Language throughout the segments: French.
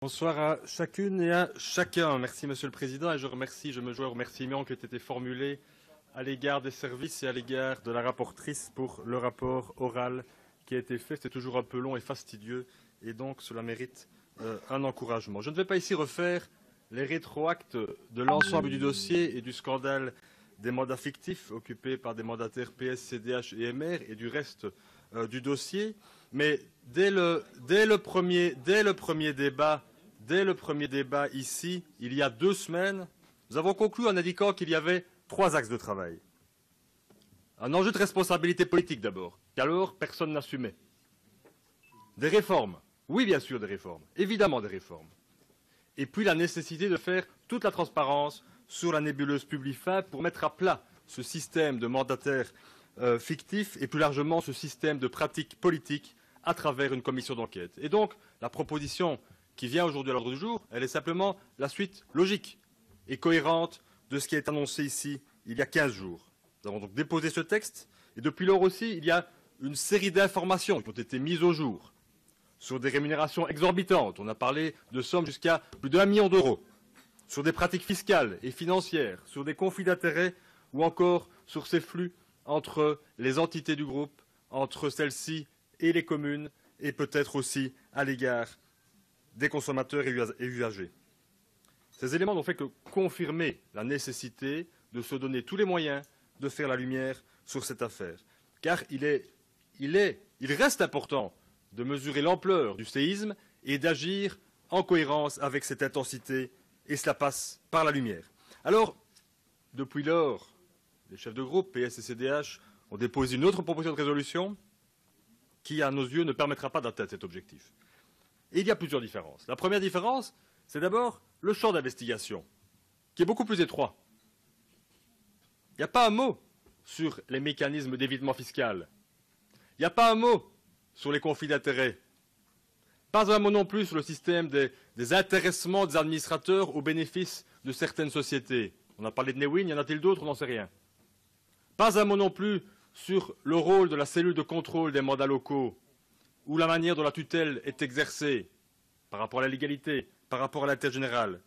Bonsoir à chacune et à chacun. Merci Monsieur le Président et je me joins aux remerciements qui ont été formulés à l'égard des services et à l'égard de la rapporteure pour le rapport oral qui a été fait. C'est toujours un peu long et fastidieux et donc cela mérite un encouragement. Je ne vais pas ici refaire les rétroactes de l'ensemble du dossier et du scandale des mandats fictifs occupés par des mandataires PS, CDH et MR et du reste du dossier. Mais dès le premier débat ici, il y a 2 semaines, nous avons conclu en indiquant qu'il y avait 3 axes de travail. Un enjeu de responsabilité politique d'abord, qu'alors personne n'assumait. Des réformes, oui bien sûr des réformes, évidemment des réformes. Et puis la nécessité de faire toute la transparence sur la nébuleuse Publifin pour mettre à plat ce système de mandataires fictifs et plus largement ce système de pratiques politiques à travers une commission d'enquête. Et donc la proposition qui vient aujourd'hui à l'ordre du jour, elle est simplement la suite logique et cohérente de ce qui est annoncé ici il y a 15 jours. Nous avons donc déposé ce texte et depuis lors aussi, il y a une série d'informations qui ont été mises au jour sur des rémunérations exorbitantes. On a parlé de sommes jusqu'à plus d'1 million d'euros, sur des pratiques fiscales et financières, sur des conflits d'intérêts ou encore sur ces flux entre les entités du groupe, entre celles-ci et les communes et peut-être aussi à l'égard des consommateurs et usagers. Ces éléments n'ont fait que confirmer la nécessité de se donner tous les moyens de faire la lumière sur cette affaire. Car il reste important de mesurer l'ampleur du séisme et d'agir en cohérence avec cette intensité, et cela passe par la lumière. Alors, depuis lors, les chefs de groupe, PS et CDH, ont déposé une autre proposition de résolution qui, à nos yeux, ne permettra pas d'atteindre cet objectif. Et il y a plusieurs différences. La première différence, c'est d'abord le champ d'investigation, qui est beaucoup plus étroit. Il n'y a pas un mot sur les mécanismes d'évitement fiscal. Il n'y a pas un mot sur les conflits d'intérêts. Pas un mot non plus sur le système des intéressements des administrateurs au bénéfice de certaines sociétés. On a parlé de Newin, y en a-t-il d'autres? On n'en sait rien. Pas un mot non plus sur le rôle de la cellule de contrôle des mandats locaux, ou la manière dont la tutelle est exercée par rapport à la légalité, par rapport à l'intérêt général.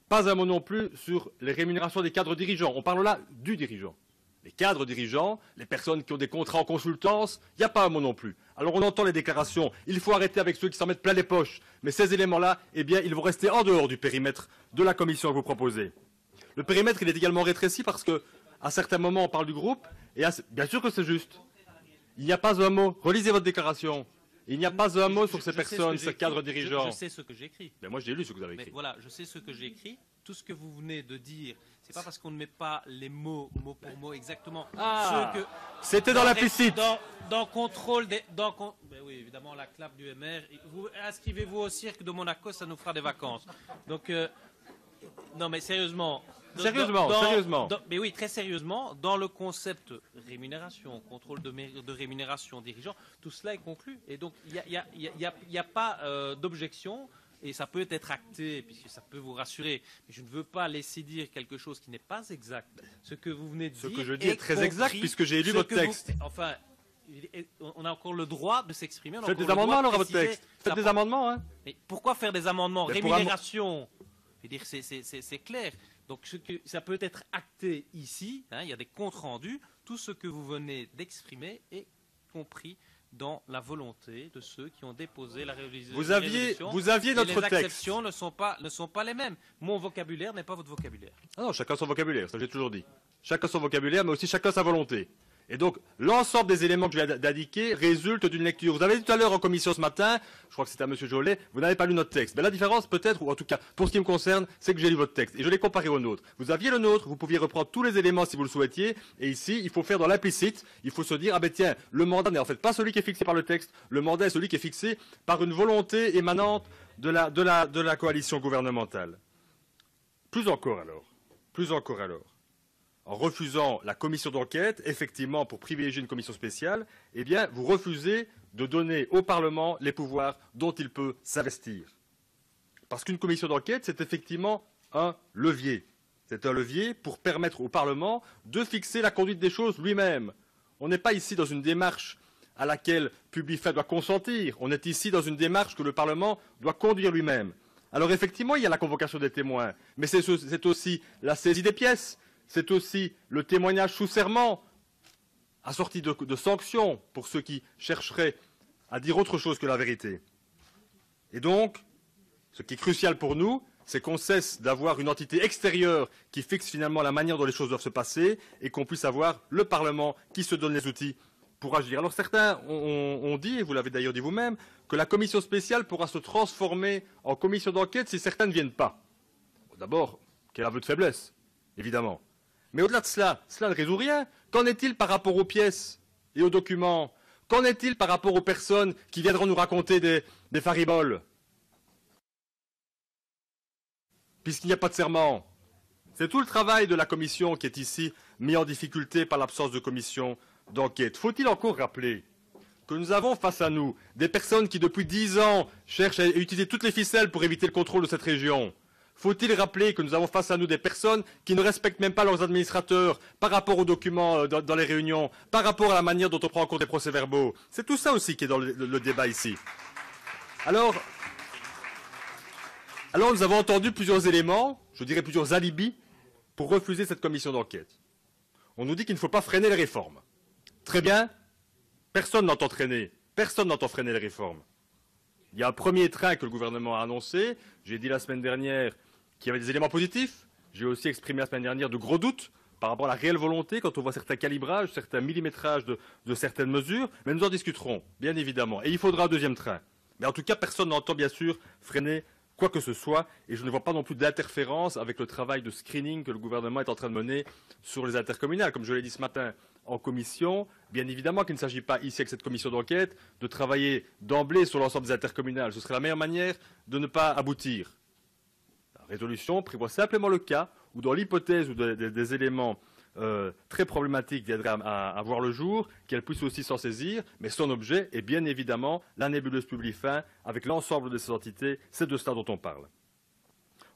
Pas un mot non plus sur les rémunérations des cadres dirigeants. On parle là du dirigeant. Les cadres dirigeants, les personnes qui ont des contrats en consultance, il n'y a pas un mot non plus. Alors on entend les déclarations, il faut arrêter avec ceux qui s'en mettent plein les poches. Mais ces éléments-là, eh bien, ils vont rester en dehors du périmètre de la commission que vous proposez. Le périmètre, il est également rétréci parce que, à certains moments, on parle du groupe, et bien sûr que c'est juste. Il n'y a pas un mot. Relisez votre déclaration. Il n'y a pas un mot sur ces personnes, ces cadres dirigeants. Je sais ce que j'ai écrit. Ben moi, j'ai lu ce que vous avez écrit. Mais voilà, je sais ce que j'ai écrit. Tout ce que vous venez de dire, c'est pas parce qu'on ne met pas les mots, mot pour mot, exactement. Ah, ce que c'était dans l'implicite. Dans contrôle des... Ben oui, évidemment, la clap du MR. Inscrivez-vous au cirque de Monaco, ça nous fera des vacances. Donc, non mais sérieusement... Sérieusement. Mais oui, très sérieusement, dans le concept rémunération, contrôle de rémunération dirigeant, tout cela est conclu. Et donc, il n'y a pas d'objection, et ça peut être acté, puisque ça peut vous rassurer. Mais je ne veux pas laisser dire quelque chose qui n'est pas exact. Ce que vous venez de dire... Ce que je dis est très exact, puisque j'ai lu votre texte. Enfin, on a encore le droit de s'exprimer. Faites des amendements alors à votre texte. Faites des amendements, hein. Mais pourquoi faire des amendements? Rémunération, je veux dire, c'est clair. Donc ça peut être acté ici, hein, il y a des comptes rendus, tout ce que vous venez d'exprimer est compris dans la volonté de ceux qui ont déposé la résolution. Vous aviez notre texte. Les acceptions ne sont pas les mêmes. Mon vocabulaire n'est pas votre vocabulaire. Ah non, chacun son vocabulaire, ça j'ai toujours dit. Chacun son vocabulaire, mais aussi chacun sa volonté. Et donc, l'ensemble des éléments que je viens d'indiquer résulte d'une lecture. Vous avez dit tout à l'heure en commission ce matin, je crois que c'était à M. Jolet, vous n'avez pas lu notre texte. Mais la différence peut-être, ou en tout cas, pour ce qui me concerne, c'est que j'ai lu votre texte. Et je l'ai comparé au nôtre. Vous aviez le nôtre, vous pouviez reprendre tous les éléments si vous le souhaitiez. Et ici, il faut faire dans l'implicite. Il faut se dire, ah ben tiens, le mandat n'est en fait pas celui qui est fixé par le texte. Le mandat est celui qui est fixé par une volonté émanante de la coalition gouvernementale. Plus encore alors. En refusant la commission d'enquête, effectivement, pour privilégier une commission spéciale, eh bien, vous refusez de donner au Parlement les pouvoirs dont il peut s'investir. Parce qu'une commission d'enquête, c'est effectivement un levier. C'est un levier pour permettre au Parlement de fixer la conduite des choses lui-même. On n'est pas ici dans une démarche à laquelle Publifin doit consentir. On est ici dans une démarche que le Parlement doit conduire lui-même. Alors effectivement, il y a la convocation des témoins, mais c'est aussi la saisie des pièces, c'est aussi le témoignage sous serment, assorti de sanctions pour ceux qui chercheraient à dire autre chose que la vérité. Et donc, ce qui est crucial pour nous, c'est qu'on cesse d'avoir une entité extérieure qui fixe finalement la manière dont les choses doivent se passer et qu'on puisse avoir le Parlement qui se donne les outils pour agir. Alors certains ont dit, et vous l'avez d'ailleurs dit vous-même, que la commission spéciale pourra se transformer en commission d'enquête si certains ne viennent pas. D'abord, quel aveu de faiblesse, évidemment. Mais au-delà de cela, cela ne résout rien. Qu'en est-il par rapport aux pièces et aux documents? Qu'en est-il par rapport aux personnes qui viendront nous raconter des fariboles? Puisqu'il n'y a pas de serment. C'est tout le travail de la commission qui est ici mis en difficulté par l'absence de commission d'enquête. Faut-il encore rappeler que nous avons face à nous des personnes qui depuis 10 ans cherchent à utiliser toutes les ficelles pour éviter le contrôle de cette région? Faut-il rappeler que nous avons face à nous des personnes qui ne respectent même pas leurs administrateurs par rapport aux documents dans les réunions, par rapport à la manière dont on prend en compte les procès-verbaux? C'est tout ça aussi qui est dans le débat ici. Alors, nous avons entendu plusieurs éléments, je dirais plusieurs alibis, pour refuser cette commission d'enquête. On nous dit qu'il ne faut pas freiner les réformes. Très bien, personne n'entend freiner les réformes. Il y a un premier train que le gouvernement a annoncé. J'ai dit la semaine dernière qu'il y avait des éléments positifs. J'ai aussi exprimé la semaine dernière de gros doutes par rapport à la réelle volonté quand on voit certains calibrages, certains millimétrages de certaines mesures. Mais nous en discuterons, bien évidemment. Et il faudra un deuxième train. Mais en tout cas, personne n'entend bien sûr freiner quoi que ce soit. Et je ne vois pas non plus d'interférence avec le travail de screening que le gouvernement est en train de mener sur les intercommunales. Comme je l'ai dit ce matin en commission, bien évidemment qu'il ne s'agit pas ici avec cette commission d'enquête de travailler d'emblée sur l'ensemble des intercommunales. Ce serait la meilleure manière de ne pas aboutir. La résolution prévoit simplement le cas où, dans l'hypothèse où des éléments très problématiques viendraient à voir le jour, qu'elle puisse aussi s'en saisir, mais son objet est bien évidemment la nébuleuse Publi-Fin avec l'ensemble de ces entités. C'est de cela dont on parle.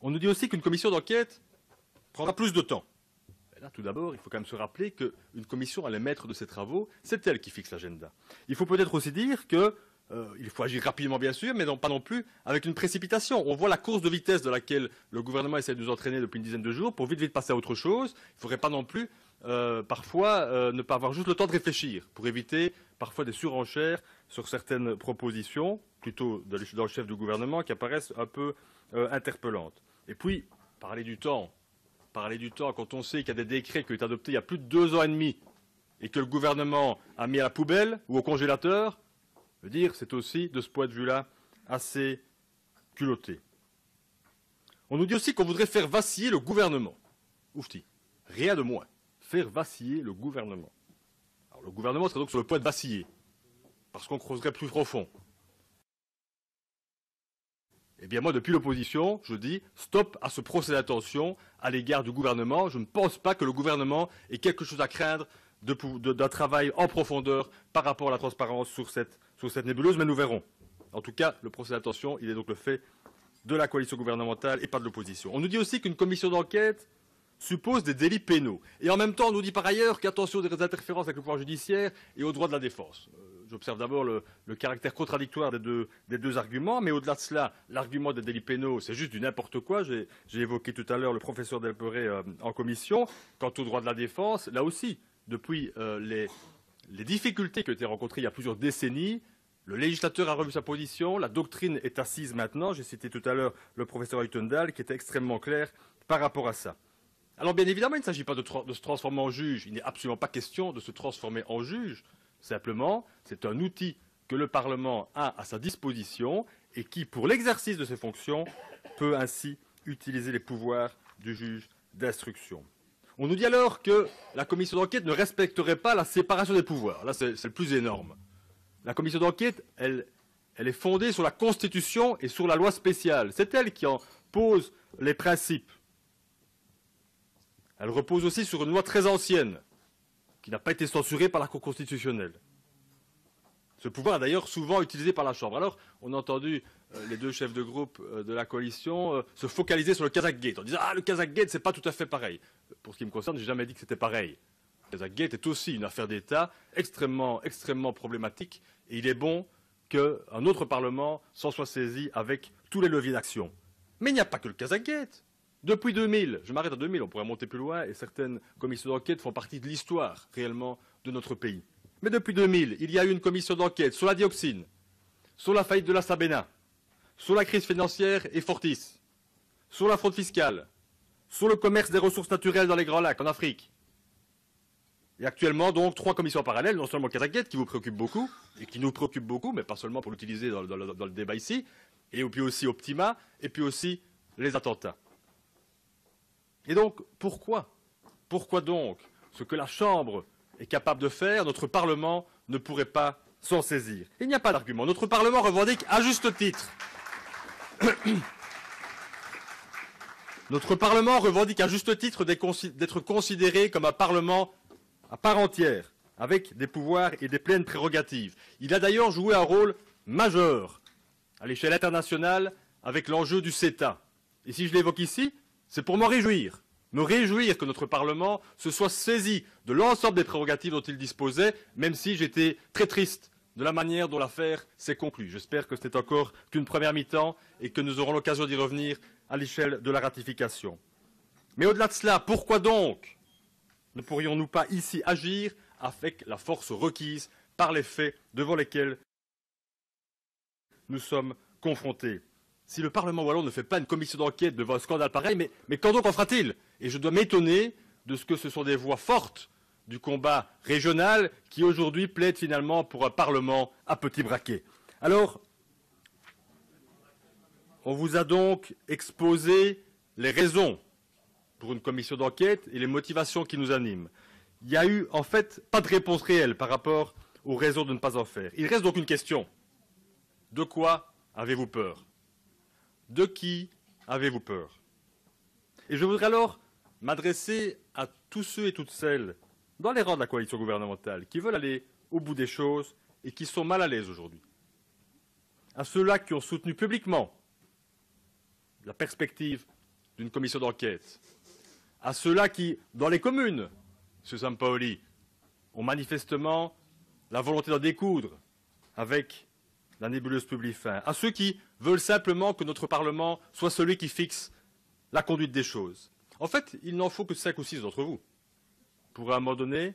On nous dit aussi qu'une commission d'enquête prendra plus de temps. Et là, tout d'abord, il faut quand même se rappeler qu'une commission, elle est maître de ses travaux, c'est elle qui fixe l'agenda. Il faut peut-être aussi dire que il faut agir rapidement, bien sûr, mais pas non plus avec une précipitation. On voit la course de vitesse dans laquelle le gouvernement essaie de nous entraîner depuis une dizaine de jours pour vite passer à autre chose. Il ne faudrait pas non plus, parfois, ne pas avoir juste le temps de réfléchir pour éviter parfois des surenchères sur certaines propositions, plutôt dans le chef du gouvernement, qui apparaissent un peu interpellantes. Et puis, parler du temps quand on sait qu'il y a des décrets qui ont été adoptés il y a plus de 2 ans et demi et que le gouvernement a mis à la poubelle ou au congélateur, je veux dire, c'est aussi, de ce point de vue-là, assez culotté. On nous dit aussi qu'on voudrait faire vaciller le gouvernement. Oufti, rien de moins. Faire vaciller le gouvernement. Alors le gouvernement serait donc sur le point de vaciller, parce qu'on creuserait plus profond. Eh bien moi, depuis l'opposition, je dis stop à ce procès d'attention à l'égard du gouvernement. Je ne pense pas que le gouvernement ait quelque chose à craindre d'un travail en profondeur par rapport à la transparence sur cette nébuleuse, mais nous verrons. En tout cas, le procès d'attention, il est donc le fait de la coalition gouvernementale et pas de l'opposition. On nous dit aussi qu'une commission d'enquête suppose des délits pénaux. Et en même temps, on nous dit par ailleurs qu'attention des interférences avec le pouvoir judiciaire et aux droits de la défense. J'observe d'abord le caractère contradictoire des deux arguments, mais au-delà de cela, l'argument des délits pénaux, c'est juste du n'importe quoi. J'ai évoqué tout à l'heure le professeur Delperret en commission. Quant aux droits de la défense, là aussi, depuis les difficultés qui ont été rencontrées il y a plusieurs décennies, le législateur a revu sa position, la doctrine est assise maintenant. J'ai cité tout à l'heure le professeur Heutendal qui était extrêmement clair par rapport à ça. Alors bien évidemment, il ne s'agit pas de se transformer en juge. Il n'est absolument pas question de se transformer en juge. Simplement, c'est un outil que le Parlement a à sa disposition et qui, pour l'exercice de ses fonctions, peut ainsi utiliser les pouvoirs du juge d'instruction. On nous dit alors que la commission d'enquête ne respecterait pas la séparation des pouvoirs. Là, c'est le plus énorme. La commission d'enquête, elle est fondée sur la Constitution et sur la loi spéciale. C'est elle qui en pose les principes. Elle repose aussi sur une loi très ancienne, qui n'a pas été censurée par la Cour constitutionnelle. Ce pouvoir est d'ailleurs souvent utilisé par la Chambre. Alors, on a entendu les deux chefs de groupe de la coalition se focaliser sur le Kazakh-Gate, en disant « Ah, le Kazakh-Gate, c'est pas tout à fait pareil ». Pour ce qui me concerne, j'ai jamais dit que c'était pareil. Le Kazakh-Gate est aussi une affaire d'État extrêmement problématique, et il est bon qu'un autre Parlement s'en soit saisi avec tous les leviers d'action. Mais il n'y a pas que le Kazakh-Gate. Depuis 2000, je m'arrête à 2000, on pourrait monter plus loin, et certaines commissions d'enquête font partie de l'histoire, réellement, de notre pays. Mais depuis 2000, il y a eu une commission d'enquête sur la dioxine, sur la faillite de la Sabena, sur la crise financière et Fortis, sur la fraude fiscale, sur le commerce des ressources naturelles dans les Grands Lacs, en Afrique. Et actuellement, donc, 3 commissions parallèles, non seulement le Kazakh-Gate, qui vous préoccupe beaucoup, et qui nous préoccupe beaucoup, mais pas seulement pour l'utiliser dans le débat ici, et puis aussi Optima, et puis aussi les attentats. Et donc, pourquoi donc ce que la Chambre est capable de faire, notre Parlement ne pourrait pas s'en saisir? Il n'y a pas d'argument. Notre Parlement revendique à juste titre. Notre Parlement revendique à juste titre d'être considéré comme un Parlement à part entière, avec des pouvoirs et des pleines prérogatives. Il a d'ailleurs joué un rôle majeur à l'échelle internationale avec l'enjeu du CETA. Et si je l'évoque ici, c'est pour m'en réjouir. Me réjouir que notre Parlement se soit saisi de l'ensemble des prérogatives dont il disposait, même si j'étais très triste de la manière dont l'affaire s'est conclue. J'espère que ce n'est encore qu'une première mi-temps et que nous aurons l'occasion d'y revenir à l'échelle de la ratification. Mais au-delà de cela, pourquoi donc ne pourrions-nous pas ici agir avec la force requise par les faits devant lesquels nous sommes confrontés? Si le Parlement wallon ne fait pas une commission d'enquête devant un scandale pareil, mais quand donc en fera-t-il? Et je dois m'étonner de ce que ce sont des voix fortes du combat régional qui aujourd'hui plaident finalement pour un Parlement à petit braquet. Alors, on vous a donc exposé les raisons pour une commission d'enquête et les motivations qui nous animent. Il n'y a eu en fait pas de réponse réelle par rapport aux raisons de ne pas en faire. Il reste donc une question. De quoi avez-vous peur? De qui avez-vous peur? Et je voudrais alors m'adresser à tous ceux et toutes celles dans les rangs de la coalition gouvernementale qui veulent aller au bout des choses et qui sont mal à l'aise aujourd'hui. À ceux-là qui ont soutenu publiquement la perspective d'une commission d'enquête. À ceux-là qui, dans les communes, M. Sampaoli, ont manifestement la volonté d'en découdre avec la nébuleuse Publifin, à ceux qui veulent simplement que notre Parlement soit celui qui fixe la conduite des choses. En fait, il n'en faut que 5 ou 6 d'entre vous pour, à un moment donné,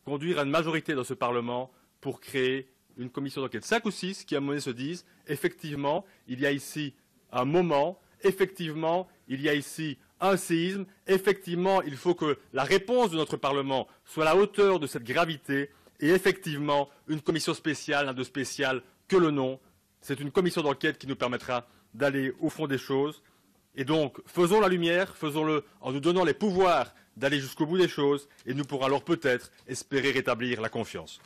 conduire à une majorité dans ce Parlement pour créer une commission d'enquête. 5 ou 6 qui, à un moment donné, se disent effectivement, il y a ici un moment, effectivement, il y a ici un séisme, effectivement, il faut que la réponse de notre Parlement soit à la hauteur de cette gravité, et effectivement, une commission spéciale n'a de spécial que le nom. C'est une commission d'enquête qui nous permettra d'aller au fond des choses. Et donc, faisons la lumière, faisons-le en nous donnant les pouvoirs d'aller jusqu'au bout des choses, et nous pourrons alors peut-être espérer rétablir la confiance.